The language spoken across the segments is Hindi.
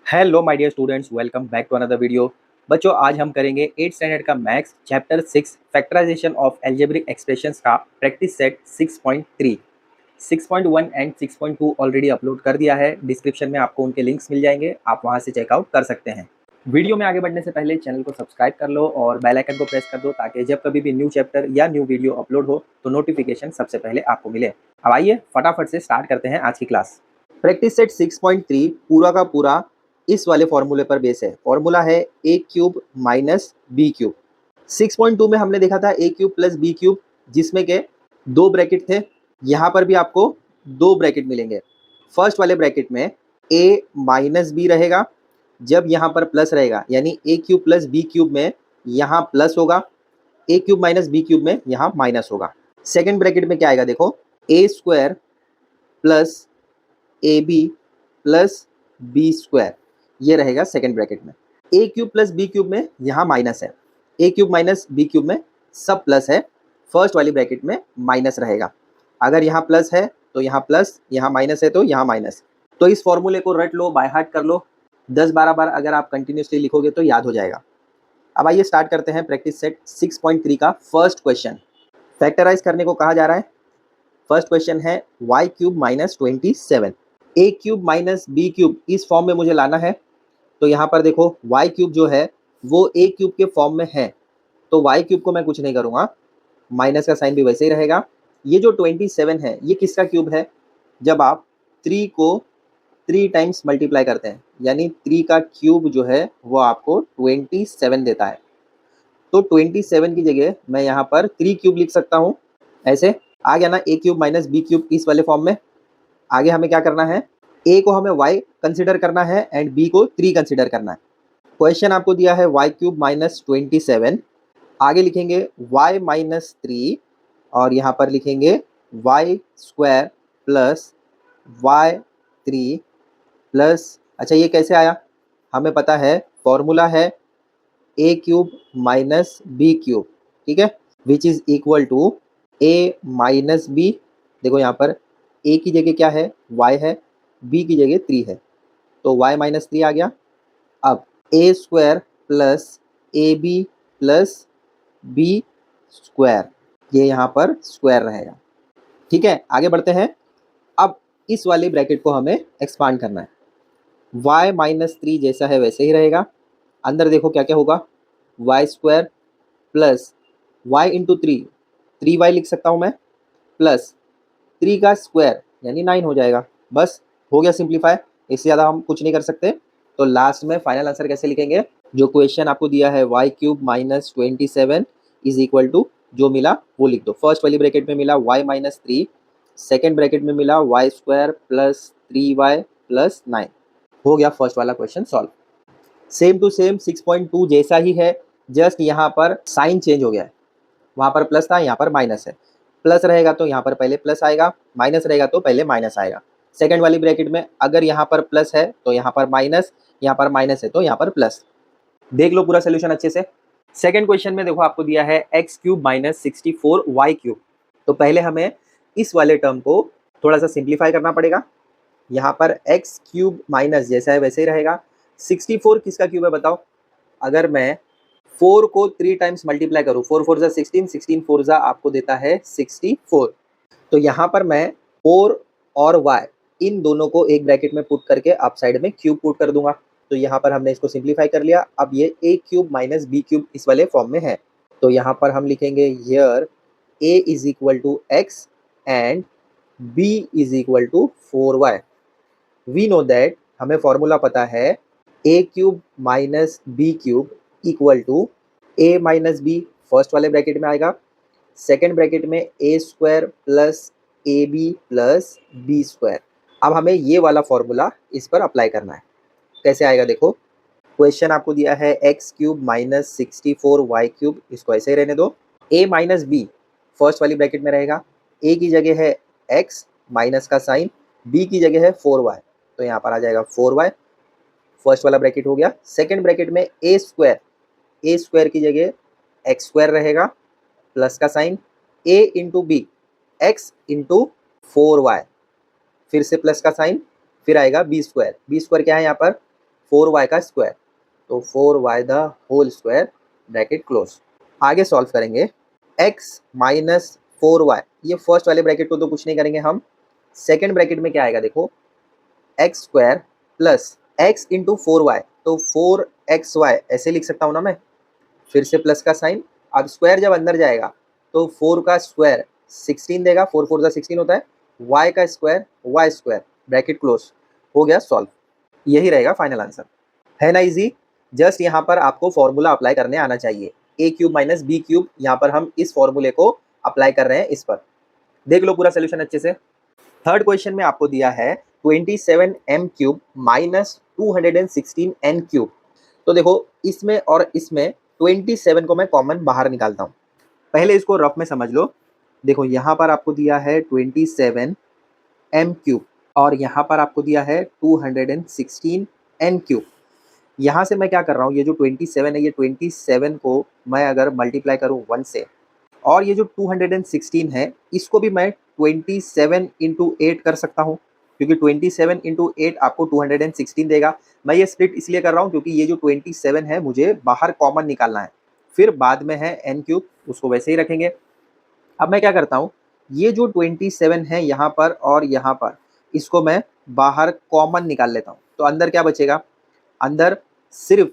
Hello my dear students, welcome back to another video. बच्चों, आज हम करेंगे 8th स्टैंडर्ड का maths chapter 6 factorization of algebraic expressions का practice set 6.3। 6.1 and 6.2 already upload कर दिया है। डिस्क्रिप्शन में आपको उनके लिंक्स मिल जाएंगे, आप वहां से चेकआउट कर सकते हैं। वीडियो में आगे बढ़ने से पहले चैनल को सब्सक्राइब कर लो और बेल आइकन को प्रेस कर दो, ताकि जब कभी भी न्यू चैप्टर या न्यू वीडियो अपलोड हो तो नोटिफिकेशन सबसे पहले आपको मिले। अब आइए फटाफट से स्टार्ट करते हैं आज की क्लास। प्रैक्टिस सेट 6.3 पूरा का पूरा इस वाले फॉर्मूले पर बेस है। फॉर्मूला है a cube minus B cube. 6.2 में हमने देखा था a cube plus B cube, जिसमें के दो ब्रैकेट थे। यहाँ पर भी आपको दो ब्रैकेट मिलेंगे। फर्स्ट वाले ब्रैकेट में a माइनस बी रहेगा, जब यहाँ पर प्लस रहेगा, यानी a cube plus B cube में यहाँ प्लस होगा, a cube minus B cube में यहाँ माइनस होगा। सेकेंड ब्रैकेट में क्या आएगा, देखो, a square plus A B plus B square, ये रहेगा सेकेंड ब्रैकेट में। A cube plus B cube में यहाँ माइनस है, ए क्यूब माइनस बी क्यूब में सब प्लस है, फर्स्ट वाली ब्रैकेट में माइनस रहेगा। अगर यहाँ प्लस है तो यहाँ प्लस, यहाँ माइनस है तो यहाँ माइनस। तो इस फॉर्मूले को रट लो, बाय हार्ट कर लो। 10-12 बार अगर आप कंटिन्यूसली लिखोगे तो याद हो जाएगा। अब आइए स्टार्ट करते हैं प्रैक्टिस सेट 6.3 का फर्स्ट क्वेश्चन। फैक्टराइज करने को कहा जा रहा है। फर्स्ट क्वेश्चन है y क्यूब माइनस 27। ए क्यूब माइनस बी क्यूब इस फॉर्म में मुझे लाना है। तो यहाँ पर देखो, y क्यूब जो है वो ए क्यूब के फॉर्म में है, तो y क्यूब को मैं कुछ नहीं करूँगा, माइनस का साइन भी वैसे ही रहेगा। ये जो 27 है ये किसका क्यूब है? जब आप 3 को 3 टाइम्स मल्टीप्लाई करते हैं, यानी 3 का क्यूब जो है वो आपको 27 देता है। तो 27 की जगह मैं यहाँ पर 3 क्यूब लिख सकता हूँ। ऐसे आ गया ना, ए क्यूब माइनस बी क्यूब इस वाले फॉर्म में। आगे हमें क्या करना है, ए को हमें y कंसिडर करना है एंड b को 3 कंसिडर करना है। क्वेश्चन आपको दिया है y क्यूब माइनस 27, आगे लिखेंगे y माइनस 3 और यहाँ पर लिखेंगे y square plus y3 plus, अच्छा ये कैसे आया, हमें पता है फॉर्मूला है a cube minus B cube, ठीक है, which is equal to a minus B. देखो यहाँ पर a की जगह क्या है, y है, b की जगह 3 है, तो y माइनस 3 आ गया। अब a square plus A B plus B square, ये यहाँ पर स्क्वायर रहेगा। ठीक है, आगे बढ़ते हैं। अब इस वाली ब्रैकेट को हमें एक्सपांड करना है। y माइनस 3 जैसा है वैसे ही रहेगा। अंदर देखो क्या क्या होगा, y square plus y into 3y लिख सकता हूँ मैं, प्लस 3 का स्क्वायर यानी 9 हो जाएगा। बस हो गया सिंप्लीफाई, इससे ज़्यादा हम कुछ नहीं कर सकते। तो लास्ट में फाइनल आंसर कैसे लिखेंगे, जो क्वेश्चन आपको दिया है y cube minus 27 is equal to जो मिला वो लिख दो। फर्स्ट वाली ब्रैकेट में मिला y माइनस 3, सेकेंड ब्रैकेट में मिला y square plus 3y plus 9। हो गया फर्स्ट वाला question solve. Same to same 6.2 जैसा ही है, जस्ट यहाँ पर साइन चेंज हो गया है। वहाँ पर प्लस था, यहाँ पर माइनस है। प्लस रहेगा तो यहाँ पर पहले प्लस आएगा, माइनस रहेगा तो पहले माइनस आएगा। सेकंड वाली ब्रैकेट में अगर यहाँ पर प्लस है तो यहाँ पर माइनस, यहाँ पर माइनस है तो यहाँ पर प्लस। देख लो पूरा सोल्यूशन अच्छे से। सेकंड क्वेश्चन में देखो आपको दिया है x cube minus 64 y cube. तो पहले हमें इस वाले टर्म को थोड़ा सा सिंप्लीफाई करना पड़ेगा। यहाँ पर x क्यूब माइनस जैसा है वैसे ही रहेगा। 64 किसका क्यूब है बताओ? अगर मैं 4 को 3 टाइम्स मल्टीप्लाई करूँ, 4 4 जा 16, 16 4 जा आपको देता है 64। तो यहाँ पर मैं 4 और y इन दोनों को एक ब्रैकेट में पुट करके अप साइड में क्यूब पुट कर दूंगा। तो यहाँ पर हमने इसको सिंप्लीफाई कर लिया। अब ये a cube minus B cube इस वाले फॉर्म में है। तो यहाँ पर हम लिखेंगे here a is equal to X and b is equal to 4y। We know that, हमें फॉर्मूला पता है a cube minus B cube equal to a minus B, first वाले ब्रैकेट में आएगा, सेकेंड ब्रैकेट में a square plus A B plus B square. अब हमें ये वाला फॉर्मूला इस पर अप्लाई करना है। कैसे आएगा देखो, क्वेश्चन आपको दिया है X cube minus 64 Y cube, इसको ऐसे ही रहने दो। a माइनस बी फर्स्ट वाली ब्रैकेट में रहेगा, a की जगह है x माइनस का साइन, b की जगह है 4y, तो यहाँ पर आ जाएगा 4y, फर्स्ट वाला ब्रैकेट हो गया। सेकेंड ब्रैकेट में a स्क्वायर की जगह x स्क्वायर रहेगा प्लस का sign, a into B X into 4y, फिर से प्लस का साइन, फिर आएगा बी स्क्वायर क्या है यहाँ पर 4y का स्क्वायर, तो 4y the whole square bracket close. आगे सॉल्व करेंगे x माइनस 4y, ये फर्स्ट वाले ब्रैकेट को तो कुछ नहीं करेंगे हम, सेकेंड ब्रैकेट में क्या आएगा देखो, x square plus x into 4y, तो 4xy ऐसे लिख सकता हूँ ना मैं, फिर से प्लस का साइन। अब स्क्वायर जब अंदर जाएगा तो 4 का स्क्वायर 16 देगा, 4 4 का 16 होता है, y का square y square bracket close, हो गया सॉल्व। यही रहेगा फाइनल आंसर, है ना इजी। जस्ट यहाँ पर आपको फॉर्मूला अप्लाई करने आना चाहिए, ए क्यूब माइनस बी क्यूब, यहाँ पर हम इस फॉर्मूले को अप्लाई कर रहे हैं इस पर। देख लो पूरा सोल्यूशन अच्छे से। थर्ड क्वेश्चन में आपको दिया है 27 m cube minus 216 n cube. तो देखो इसमें और इसमें 27 को मैं कॉमन बाहर निकालता हूँ, पहले इसको रफ में समझ लो। देखो यहाँ पर आपको दिया है 27 m क्यूब और यहाँ पर आपको दिया है 216 n क्यूब। यहाँ से मैं क्या कर रहा हूँ, ये जो 27 है, ये 27 को मैं अगर मल्टीप्लाई करूँ 1 से, और ये जो 216 है इसको भी मैं 27 इंटू 8 कर सकता हूँ, क्योंकि 27 इंटू 8 आपको 216 देगा। मैं ये स्प्लिट इसलिए कर रहा हूँ क्योंकि ये जो 27 है मुझे बाहर कॉमन निकालना है, फिर बाद में है n क्यूब, उसको वैसे ही रखेंगे। अब मैं क्या करता हूँ, ये जो 27 है यहाँ पर और यहाँ पर, इसको मैं बाहर कॉमन निकाल लेता हूँ, तो अंदर क्या बचेगा, अंदर सिर्फ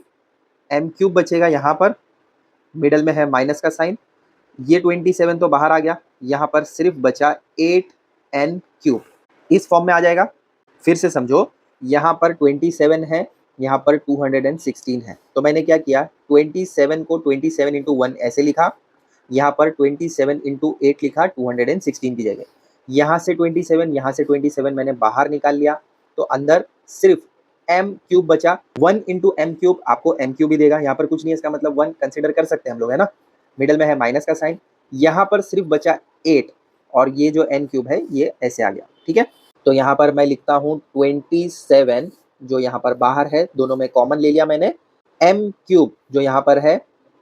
m क्यूब बचेगा, यहाँ पर मिडल में है माइनस का साइन, ये 27 तो बाहर आ गया, यहाँ पर सिर्फ बचा 8n क्यूब, इस फॉर्म में आ जाएगा। फिर से समझो, यहाँ पर 27 है, यहाँ पर 216 है, तो मैंने क्या किया, 27 को 27 इंटू 1 ऐसे लिखा, यहाँ पर 27 इंटू 8 लिखा 216 की जगह, यहाँ से 27 यहाँ से 27 मैंने बाहर निकाल लिया, तो अंदर सिर्फ m क्यूब बचा। 1 इंटू एम क्यूब आपको m क्यूब ही देगा, यहाँ पर कुछ नहीं है, इसका मतलब 1 कंसिडर कर सकते हैं हम लोग, है ना। मिडल में है माइनस का साइन, यहाँ पर सिर्फ बचा 8 और ये जो n क्यूब है ये ऐसे आ गया, ठीक है। तो यहाँ पर मैं लिखता हूँ 27 जो यहाँ पर बाहर है, दोनों में कॉमन ले लिया मैंने, m क्यूब जो यहाँ पर है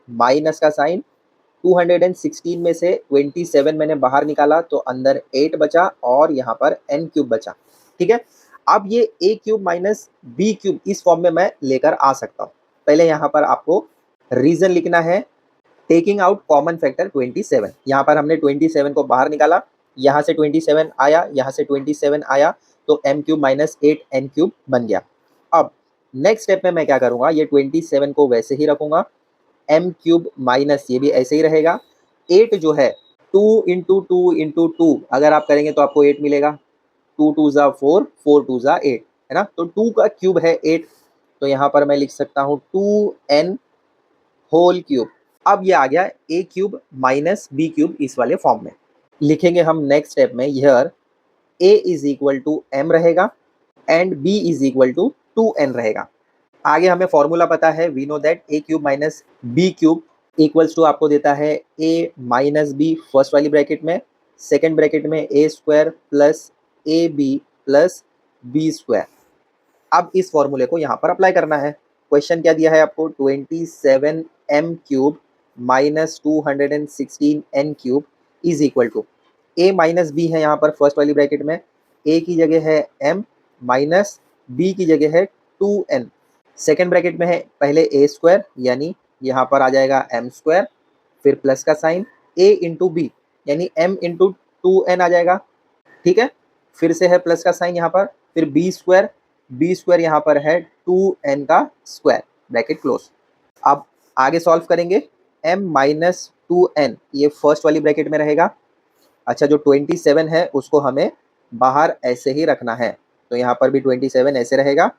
माइनस का साइन, 216 में से 27 मैंने बाहर निकाला तो अंदर 8 बचा और यहाँ पर n क्यूब बचा, ठीक है। अब ये a cube minus b cube इस फॉर्म में मैं लेकर आ सकता हूँ। पहले यहाँ पर आपको रीजन लिखना है, टेकिंग आउट कॉमन फैक्टर 27, यहाँ पर हमने 27 को बाहर निकाला, यहाँ से 27 आया, यहाँ से 27 आया, तो m cube minus 8n cube बन गया। अब नेक्स्ट स्टेप में मैं क्या करूँगा, ये 27 को वैसे ही रखूँगा, m क्यूब माइनस ये भी ऐसे ही रहेगा, 8 जो है 2 इंटू 2 इंटू 2 अगर आप करेंगे तो आपको 8 मिलेगा, 2 2 ज़ा 4, 4 2 ज़ा 8, है ना। तो 2 का क्यूब है 8, तो यहाँ पर मैं लिख सकता हूँ 2n होल क्यूब। अब ये आ गया a cube minus b cube इस वाले फॉर्म में लिखेंगे हम नेक्स्ट स्टेप में। Here a is equal to m रहेगा and b is equal to 2n रहेगा। आगे हमें फॉर्मूला पता है, we know that a cube minus b cube equals to आपको देता है a माइनस b फर्स्ट वाली ब्रैकेट में, सेकेंड ब्रैकेट में a square plus A B plus B square. अब इस फॉर्मूले को यहाँ पर अप्लाई करना है। क्वेश्चन क्या दिया है आपको, 27 m cube minus 216 n cube is equal to a minus B है यहाँ पर फर्स्ट वाली ब्रैकेट में, a की जगह है m माइनस b की जगह है 2n, सेकेंड ब्रैकेट में है पहले a स्क्वायर यानी यहाँ पर आ जाएगा m स्क्वायर, फिर प्लस का साइन a इंटू बी यानी m इंटू 2n आ जाएगा, ठीक है। फिर से है प्लस का साइन यहाँ पर, फिर b स्क्वायर यहाँ पर है 2n का स्क्वायर ब्रैकेट क्लोज। अब आगे सॉल्व करेंगे, m माइनस 2n ये फर्स्ट वाली ब्रैकेट में रहेगा। अच्छा, जो 27 है उसको हमें बाहर ऐसे ही रखना है, तो यहाँ पर भी 27 ऐसे रहेगा।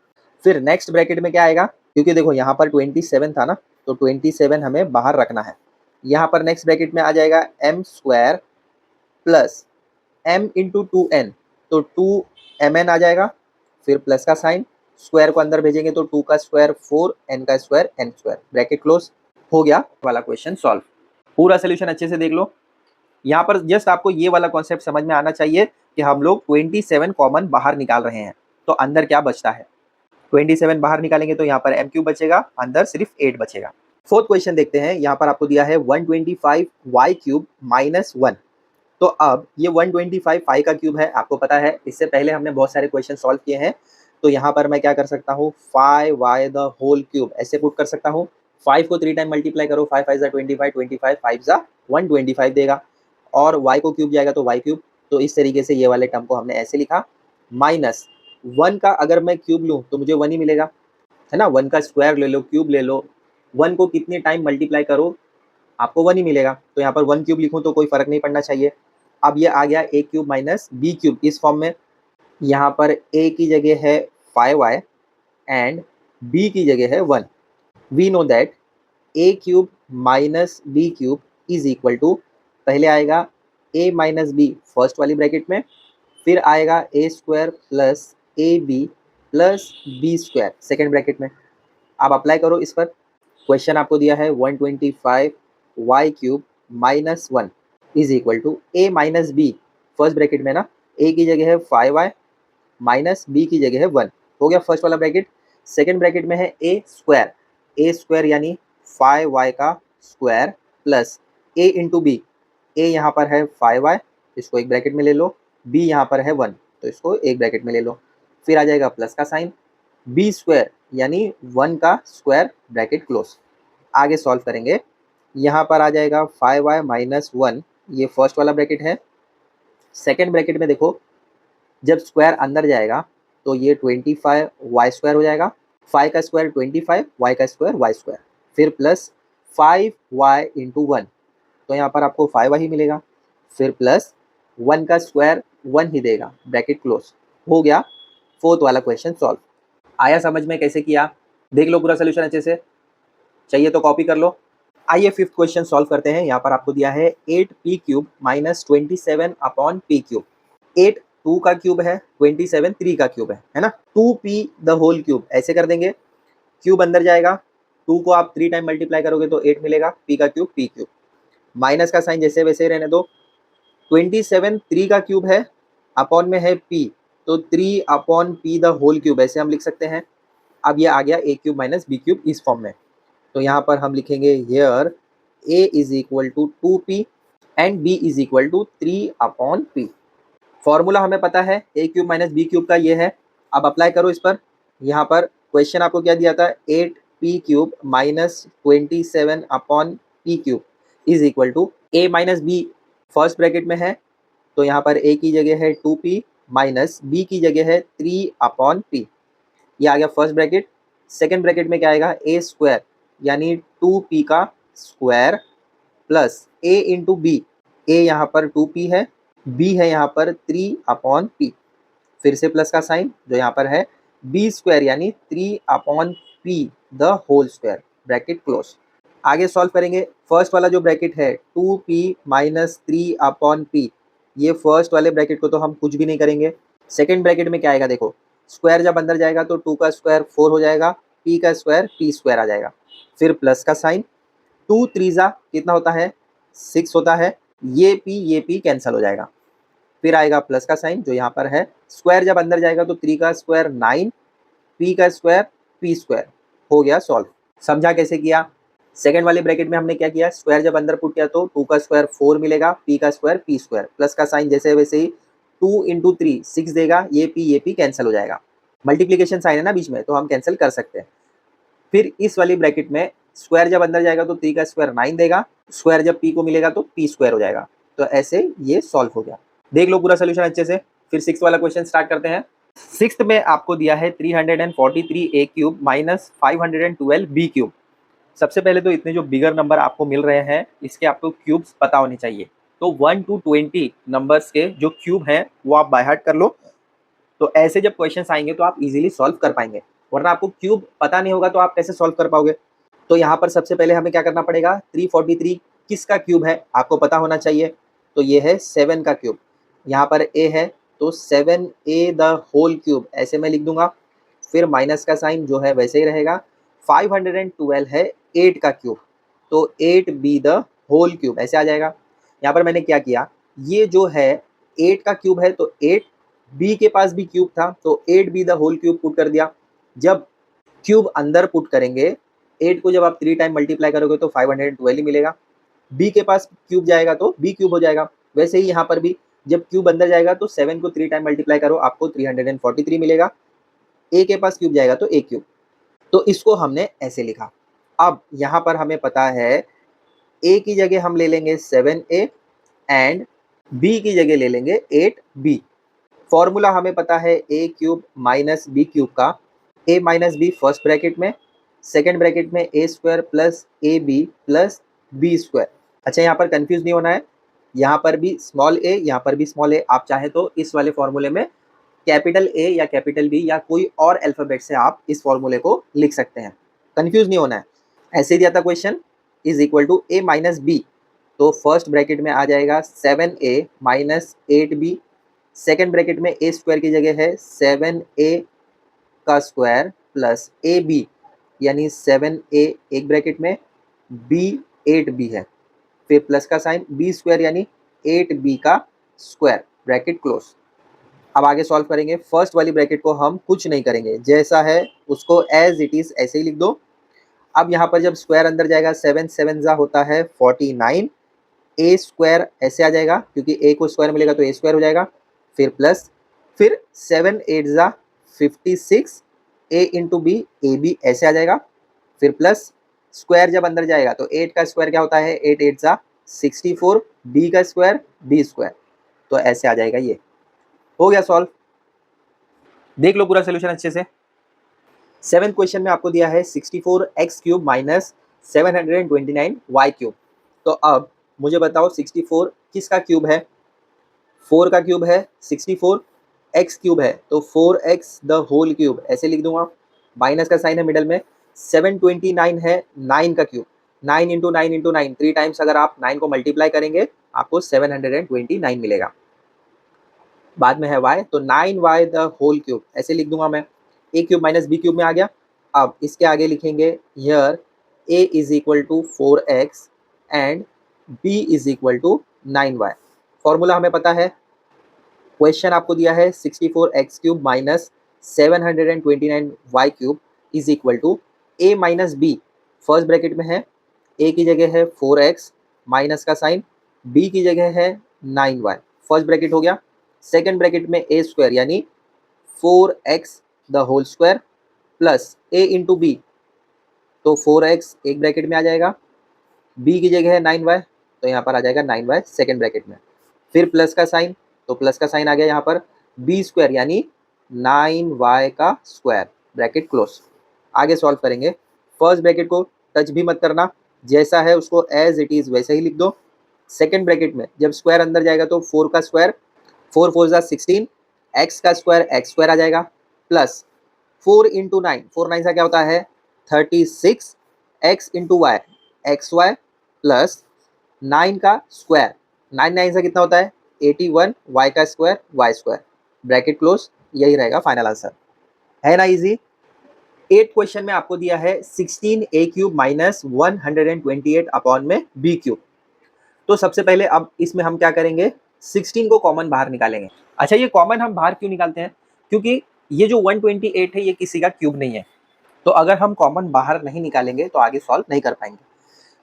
फिर नेक्स्ट ब्रैकेट में क्या आएगा, क्योंकि देखो यहाँ पर 27 था ना, तो 27 हमें बाहर रखना है। यहाँ पर नेक्स्ट ब्रैकेट में आ जाएगा m square plus m into 2n, तो 2mn आ जाएगा, फिर प्लस का साइन, स्क्वायर को अंदर भेजेंगे तो 2 का स्क्वायर 4, n का square n square bracket close, हो गया वाला क्वेश्चन सॉल्व। पूरा सोल्यूशन अच्छे से देख लो। यहाँ पर जस्ट आपको ये वाला कॉन्सेप्ट समझ में आना चाहिए कि हम लोग 27 कॉमन बाहर निकाल रहे हैं, तो अंदर क्या बचता है, 27 बाहर निकालेंगे तो यहाँ पर m क्यूब बचेगा, अंदर सिर्फ 8 बचेगा। फोर्थ क्वेश्चन देखते हैं, यहाँ पर आपको दिया है 125 y क्यूब माइनस 1। तो अब ये 125 फाई का क्यूब है, आपको पता है इससे पहले हमने बहुत सारे क्वेश्चन सॉल्व किए हैं। तो यहाँ पर मैं क्या कर सकता हूँ, 5y द होल क्यूब ऐसे पुट कर सकता हूँ। 5 को 3 टाइम मल्टीप्लाई करो, 5 5 25, 25 5 125 देगा, और y को क्यूब जाएगा तो y क्यूब। तो इस तरीके से ये वाले टर्म को हमने ऐसे लिखा। माइनस 1 का अगर मैं क्यूब लूँ तो मुझे 1 ही मिलेगा, है ना। 1 का स्क्वायर ले लो, क्यूब ले लो, 1 को कितने टाइम मल्टीप्लाई करो आपको 1 ही मिलेगा। तो यहाँ पर 1 क्यूब लिखूँ तो कोई फर्क नहीं पड़ना चाहिए। अब ये आ गया a cube minus b cube इस फॉर्म में। यहाँ पर a की जगह है 5y एंड b की जगह है 1। We know that a cube minus b cube is equal to, पहले आएगा a माइनस b फर्स्ट वाली ब्रैकेट में, फिर आएगा a square plus A B plus B square second bracket में। आप अप्लाई करो इस पर। क्वेश्चन आपको दिया है 125 Y cube minus 1 is equal to A minus B first bracket में ना, ए की जगह है 5y माइनस बी की जगह है 1, हो गया फर्स्ट वाला ब्रैकेट। सेकेंड ब्रैकेट में है ए स्क्वायर यानी 5y का square plus a into B, ए यहाँ पर है 5y, इसको एक ब्रैकेट में ले लो, बी यहाँ पर है 1 तो इसको एक ब्रैकेट में ले लो, फिर आ जाएगा प्लस का साइन, बी स्क्वायर यानी 1 का स्क्वायर ब्रैकेट क्लोज। आगे सॉल्व करेंगे, यहाँ पर आ जाएगा 5y माइनस 1, ये फर्स्ट वाला ब्रैकेट है। सेकेंड ब्रैकेट में देखो जब स्क्वायर अंदर जाएगा तो ये 25 वाई स्क्वायर हो जाएगा, 5 का स्क्वायर 25, वाई का स्क्वायर वाई स्क्वायर, फिर प्लस 5y इंटू 1, तो यहाँ पर आपको 5y ही मिलेगा, फिर प्लस 1 का स्क्वायर 1 ही देगा, ब्रैकेट क्लोज। हो गया फोर्थ वाला क्वेश्चन सॉल्व। आया समझ में कैसे किया, देख लो पूरा सोल्यूशन अच्छे से, चाहिए तो कॉपी कर लो। आइए फिफ्थ क्वेश्चन सॉल्व करते हैं। यहाँ पर आपको दिया है 8p cube minus 27 upon p cube. 8 2 का क्यूब है, 27 3 का क्यूब है ना। 2p द होल क्यूब ऐसे कर देंगे, क्यूब अंदर जाएगा, 2 को आप 3 टाइम मल्टीप्लाई करोगे तो 8 मिलेगा, p का क्यूब p क्यूब, माइनस का साइन जैसे वैसे ही रहने दो। 27 3 का क्यूब है, अपॉन में है p, तो 3 upon p the whole cube ऐसे हम लिख सकते हैं। अब ये आ गया a cube minus b cube इस फॉर्म में, तो यहाँ पर हम लिखेंगे here a is equal to 2p and b is equal to 3 upon p। Formula हमें पता है a cube minus b cube का ये है, अब अप्लाई करो इस पर। यहाँ पर क्वेश्चन आपको क्या दिया था, 8p cube minus 27 upon p cube is equal to a minus b first bracket में है, तो यहाँ पर a की जगह है 2p माइनस b की जगह है 3 अपॉन p, ये आ गया फर्स्ट ब्रैकेट। सेकेंड ब्रैकेट में क्या आएगा, a स्क्वायर यानी 2p का square plus a into B, a यहाँ पर 2p है, b है यहाँ पर 3 अपॉन p, फिर से प्लस का साइन जो यहाँ पर है, b स्क्वायर यानी 3 upon p the whole square, bracket close. आगे सॉल्व करेंगे, फर्स्ट वाला जो ब्रैकेट है 2p माइनस 3 अपॉन p, ये फर्स्ट वाले ब्रैकेट को तो हम कुछ भी नहीं करेंगे। सेकेंड ब्रैकेट में क्या आएगा देखो, स्क्वायर जब अंदर जाएगा तो 2 का स्क्वायर 4 हो जाएगा, p का स्क्वायर p स्क्वायर आ जाएगा, फिर प्लस का साइन, 2 3 कितना होता है 6 होता है, ये p कैंसिल हो जाएगा, फिर आएगा प्लस का साइन जो यहाँ पर है, स्क्वायर जब अंदर जाएगा तो 3 का स्क्वायर 9, p का स्क्वायर p स्क्वायर, हो गया सॉल्व। समझा कैसे किया। सेकेंड वाले ब्रैकेट में हमने क्या किया, स्क्वायर जब अंदर पुट किया तो 2 का स्क्वायर 4 मिलेगा, p का स्क्वायर p स्क्वायर, प्लस का साइन जैसे वैसे ही 2 इंटू 3 6 देगा, ये p कैंसिल हो जाएगा, मल्टीप्लीकेशन साइन है ना बीच में तो हम कैंसिल कर सकते हैं। फिर इस वाली ब्रैकेट में स्क्वायर जब अंदर जाएगा तो 3 का स्क्वायर 9 देगा, स्क्वायर जब p को मिलेगा तो p स्क्वायर हो जाएगा, तो ऐसे ये सॉल्व हो गया। देख लो पूरा सोल्यूशन अच्छे से। फिर सिक्स वाला क्वेश्चन स्टार्ट करते हैं। सिक्स में आपको दिया है 343 a cube minus 512 b cube. सबसे पहले तो इतने जो बिगर नंबर आपको मिल रहे हैं इसके आपको क्यूब्स पता होने चाहिए, तो 1 to 20 नंबर्स के जो क्यूब हैं वो आप बाय हार्ट कर लो, तो ऐसे जब क्वेश्चंस आएंगे तो आप इजीली सॉल्व कर पाएंगे, वरना आपको क्यूब पता नहीं होगा तो आप कैसे सॉल्व कर पाओगे। तो यहाँ पर सबसे पहले हमें क्या करना पड़ेगा, 343 किसका क्यूब है आपको पता होना चाहिए, तो ये है 7 का क्यूब, यहाँ पर a है तो 7a द होल क्यूब ऐसे मैं लिख दूंगा, फिर माइनस का साइन जो है वैसे ही रहेगा। 512 है 8 का क्यूब, तो 8b द होल क्यूब ऐसे आ जाएगा। यहाँ पर मैंने क्या किया, ये जो है 8 का क्यूब है तो 8, b के पास भी क्यूब था तो 8b the whole cube put कर दिया। जब क्यूब अंदर पुट करेंगे 8 को जब आप 3 टाइम मल्टीप्लाई करोगे तो 512 ही मिलेगा, b के पास क्यूब जाएगा तो b क्यूब हो जाएगा। वैसे ही यहाँ पर भी जब क्यूब अंदर जाएगा तो 7 को 3 टाइम मल्टीप्लाई करो आपको 343 मिलेगा, ए के पास क्यूब जाएगा तो ए क्यूब, तो इसको हमने ऐसे लिखा। अब यहाँ पर हमें पता है ए की जगह हम ले लेंगे 7a एंड बी की जगह ले लेंगे 8b। फॉर्मूला हमें पता है ए क्यूब माइनस बी क्यूब का, a minus B first bracket में, सेकेंड ब्रैकेट में a square plus A B plus B square. अच्छा, यहाँ पर कंफ्यूज नहीं होना है, यहाँ पर भी स्मॉल ए, यहाँ पर भी स्मॉल ए। आप चाहे तो इस वाले फॉर्मूले में कैपिटल ए या कैपिटल बी या कोई और अल्फाबेट से आप इस फॉर्मूले को लिख सकते हैं, कंफ्यूज नहीं होना है। ऐसे दिया था question, is equal to A minus B, तो फर्स्ट ब्रैकेट में आ जाएगा 7a minus 8b, second bracket में ए स्क्वायर की जगह है 7a का स्क्वायर प्लस ए बी, यानी 7a एक ब्रैकेट में, b 8b है, फिर प्लस का साइन, b स्क्वायर यानी 8b का स्क्वायर, ब्रैकेट क्लोज। अब आगे सॉल्व करेंगे। फर्स्ट वाली ब्रैकेट को हम कुछ नहीं करेंगे, जैसा है उसको एज इट इज ऐसे ही लिख दो। अब यहाँ पर जब स्क्वायर अंदर जाएगा 7 7 जा होता है 49, ए स्क्वायर ऐसे आ जाएगा क्योंकि ए को स्क्वायर मिलेगा तो ए स्क्वायर हो जाएगा, फिर प्लस, फिर 7 8 जा 56, ए इंटू बी, ए बी ऐसे आ जाएगा, फिर प्लस स्क्वायर जब अंदर जाएगा तो 8 का स्क्वायर क्या होता है 8 8 जा 64, बी का स्क्वायर बी स्क्वायर, तो ऐसे आ जाएगा। ये हो गया सॉल्व। देख लो पूरा सोल्यूशन अच्छे से। 7th क्वेश्चन में आपको दिया है 64x cube minus 729y cube. तो अब मुझे बताओ 64 किसका क्यूब है, 4 का क्यूब है, 64 x क्यूब है तो 4x द होल क्यूब ऐसे लिख दूंगा, माइनस का साइन है मिडल में। 729 है 9 का क्यूब, 9 इंटू 9 इंटू 9, 3 टाइम्स अगर आप 9 को मल्टीप्लाई करेंगे आपको 729 मिलेगा। बाद में है y, तो 9y द होल क्यूब ऐसे लिख दूंगा मैं, A cube minus B cube में आ गया। अब इसके आगे लिखेंगे here a is equal to 4x and b is equal to 9y। Formula हमें पता है, क्वेश्चन आपको दिया है 64x cube minus 729y cube is equal to a minus B, first bracket में है, a की जगह है 4x माइनस का साइन, b की जगह है 9y, फर्स्ट ब्रैकेट हो गया, सेकेंड ब्रैकेट में a स्क्वायर यानी 4x the whole square plus a into B, तो 4x एक ब्रैकेट में आ जाएगा, b की जगह है 9y तो यहाँ पर आ जाएगा 9y सेकेंड ब्रैकेट में, फिर प्लस का साइन, तो प्लस का साइन आ गया यहाँ पर, b स्क्वायर यानी 9y का स्क्वायर, ब्रैकेट क्लोज। आगे सॉल्व करेंगे। फर्स्ट ब्रैकेट को टच भी मत करना, जैसा है उसको एज इट इज वैसे ही लिख दो। सेकेंड ब्रैकेट में जब स्क्वायर अंदर जाएगा तो 4 का स्क्वायर, 4 4 जा 16, x का स्क्वायर x स्क्वायर आ जाएगा, प्लस 4 इंटू 9, 4 9 का क्या होता है 36, x into Y X Y, plus 9 का स्क्वायर, 9 9 से कितना होता है 81, y का square y square, bracket close. यही रहेगा फाइनल आंसर, है ना इजी। 8 क्वेश्चन में आपको दिया है 16a क्यूब माइनस 128 अपॉन में b क्यूब। तो सबसे पहले अब इसमें हम क्या करेंगे, 16 को कॉमन बाहर निकालेंगे। अच्छा, ये कॉमन हम बाहर क्यों निकालते हैं, क्योंकि ये जो 128 है ये किसी का क्यूब नहीं है, तो अगर हम कॉमन बाहर नहीं निकालेंगे तो आगे सॉल्व नहीं कर पाएंगे।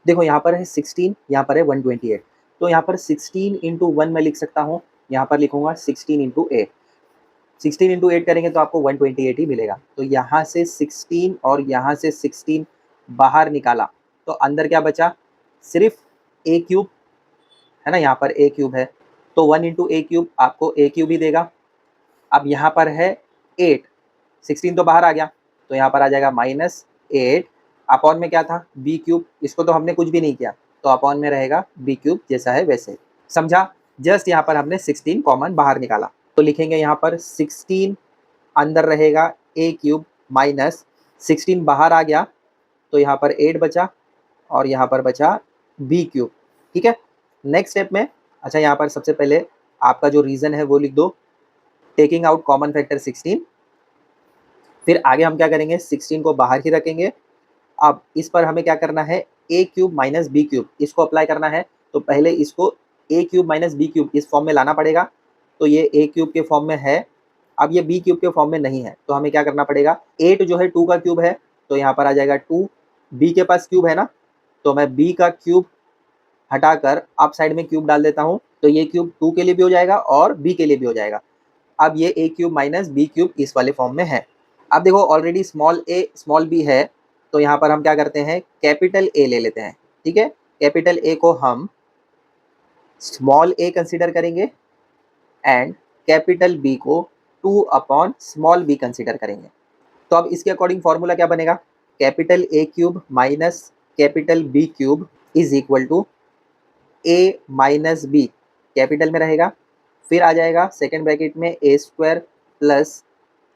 देखो यहाँ पर है 16, यहाँ पर है 128, तो यहाँ पर 16 इंटू 1 मैं लिख सकता हूँ, यहाँ पर लिखूंगा 16 इंटू 8, 16 इंटू 8 करेंगे तो आपको 128 ही मिलेगा। तो यहाँ से 16 और यहाँ से 16 बाहर निकाला तो अंदर क्या बचा, सिर्फ a क्यूब है ना, यहाँ पर a क्यूब है तो 1 इंटू ए क्यूब आपको a क्यूब ही देगा। अब यहाँ पर है 8, 16 तो बाहर आ गया तो यहाँ पर आ जाएगा -8, अपॉन में क्या था b क्यूब, इसको तो हमने कुछ भी नहीं किया तो अपॉन में रहेगा b क्यूब जैसा है वैसे, समझा। जस्ट यहाँ पर हमने 16 कॉमन बाहर निकाला तो लिखेंगे यहाँ पर 16 अंदर रहेगा a क्यूब माइनस 16 बाहर आ गया तो यहाँ पर 8 बचा और यहाँ पर बचा b क्यूब, ठीक है। नेक्स्ट स्टेप में, अच्छा यहाँ पर सबसे पहले आपका जो रीज़न है वो लिख दो, टेकिंग आउट कॉमन फैक्टर 16, फिर आगे हम क्या करेंगे 16 को बाहर ही रखेंगे। अब इस पर हमें क्या करना है, a cube minus B cube इसको अप्लाई करना है, तो पहले इसको a cube minus B cube इस फॉर्म में लाना पड़ेगा, तो ये a क्यूब के फॉर्म में है, अब ये b क्यूब के फॉर्म में नहीं है तो हमें क्या करना पड़ेगा, 8 जो है 2 का क्यूब है तो यहाँ पर आ जाएगा 2, b के पास क्यूब है ना तो मैं b का क्यूब हटाकर अप साइड में क्यूब डाल देता हूँ, तो ये क्यूब 2 के लिए भी हो जाएगा और b के लिए भी हो जाएगा। अब ये a cube minus B cube इस वाले फॉर्म में है। अब देखो already small A small B है, तो यहाँ पर हम क्या करते हैं, कैपिटल ए ले लेते हैं। ठीक है, कैपिटल ए को हम स्मॉल ए कंसिडर करेंगे एंड कैपिटल बी को 2 अपॉन स्मॉल बी कंसिडर करेंगे। तो अब इसके अकॉर्डिंग फॉर्मूला क्या बनेगा, capital a cube minus capital b cube is equal to A minus b, capital में रहेगा, फिर आ जाएगा सेकेंड ब्रैकेट में a square plus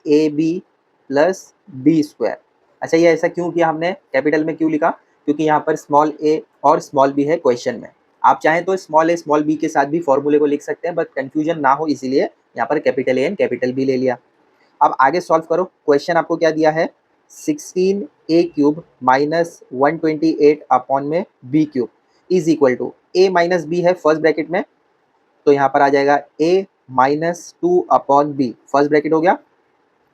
A B plus B square. अच्छा, ये ऐसा क्यों किया हमने, कैपिटल में क्यों लिखा, क्योंकि यहाँ पर स्मॉल ए और स्मॉल बी है क्वेश्चन में। आप चाहें तो स्मॉल ए स्मॉल बी के साथ भी फॉर्मूले को लिख सकते हैं, बट कंफ्यूजन ना हो इसीलिए यहाँ पर capital A and capital B ले लिया। अब आगे सॉल्व करो, क्वेश्चन आपको क्या दिया है, 16 ए क्यूब माइनस 128 अपॉन में b cube is equal to A minus B है फर्स्ट ब्रैकेट में, तो यहाँ पर आ जाएगा a minus 2 upon b, first bracket हो गया,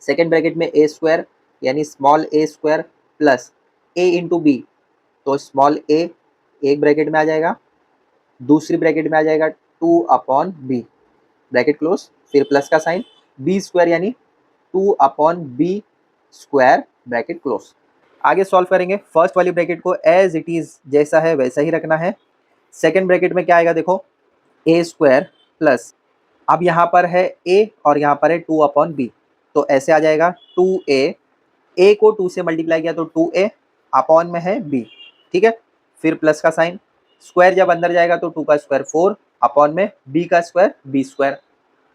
सेकेंड ब्रैकेट में ए स्क्वायर यानी small a square plus a into B, तो स्मॉल ए एक ब्रैकेट में आ जाएगा, दूसरी ब्रैकेट में आ जाएगा 2 अपॉन बी, ब्रैकेट क्लोज, फिर प्लस का साइन, बी स्क्वायर यानी 2 upon B square, bracket close. आगे सॉल्व करेंगे, फर्स्ट वाली ब्रैकेट को एज इट इज जैसा है वैसा ही रखना है। सेकेंड ब्रैकेट में क्या आएगा देखो, ए स्क्वायर प्लस, अब यहाँ पर है ए और यहाँ पर है 2 अपॉन बी, तो ऐसे आ जाएगा 2a, ए को 2 से मल्टीप्लाई किया तो 2a अपॉन में है b। ठीक है, फिर प्लस का साइन, स्क्वायर जब अंदर जाएगा तो 2 का स्क्वायर 4 अपॉन में b का square b square,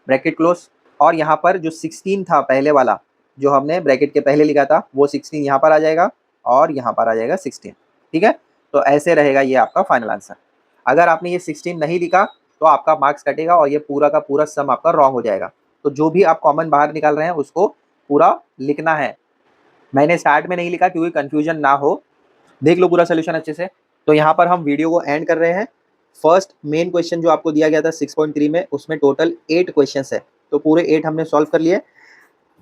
bracket close. और यहाँ पर जो 16 था पहले वाला जो हमने ब्रैकेट के पहले लिखा था, वो 16 यहाँ पर आ जाएगा और यहाँ पर आ जाएगा 16। ठीक है, तो ऐसे रहेगा ये आपका फाइनल आंसर। अगर आपने ये 16 नहीं लिखा तो आपका मार्क्स कटेगा और ये पूरा का पूरा सम आपका रॉन्ग हो जाएगा। तो जो भी आप कॉमन बाहर निकाल रहे हैं उसको पूरा लिखना है। मैंने स्टार्ट में नहीं लिखा क्योंकि कंफ्यूजन ना हो। देख लो पूरा सोल्यूशन अच्छे से। तो यहाँ पर हम वीडियो को एंड कर रहे हैं। फर्स्ट मेन क्वेश्चन जो आपको दिया गया था 6.3 में, उसमें टोटल 8 क्वेश्चंस है, तो पूरे 8 हमने सॉल्व कर लिए।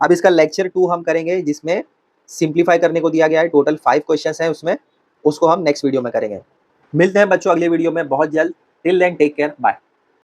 अब इसका लेक्चर 2 हम करेंगे जिसमें सिंप्लीफाई करने को दिया गया है, टोटल 5 क्वेश्चंस हैं उसमें, उसको हम नेक्स्ट वीडियो में करेंगे। मिलते हैं बच्चों अगले वीडियो में बहुत जल्द। Till then take care, bye.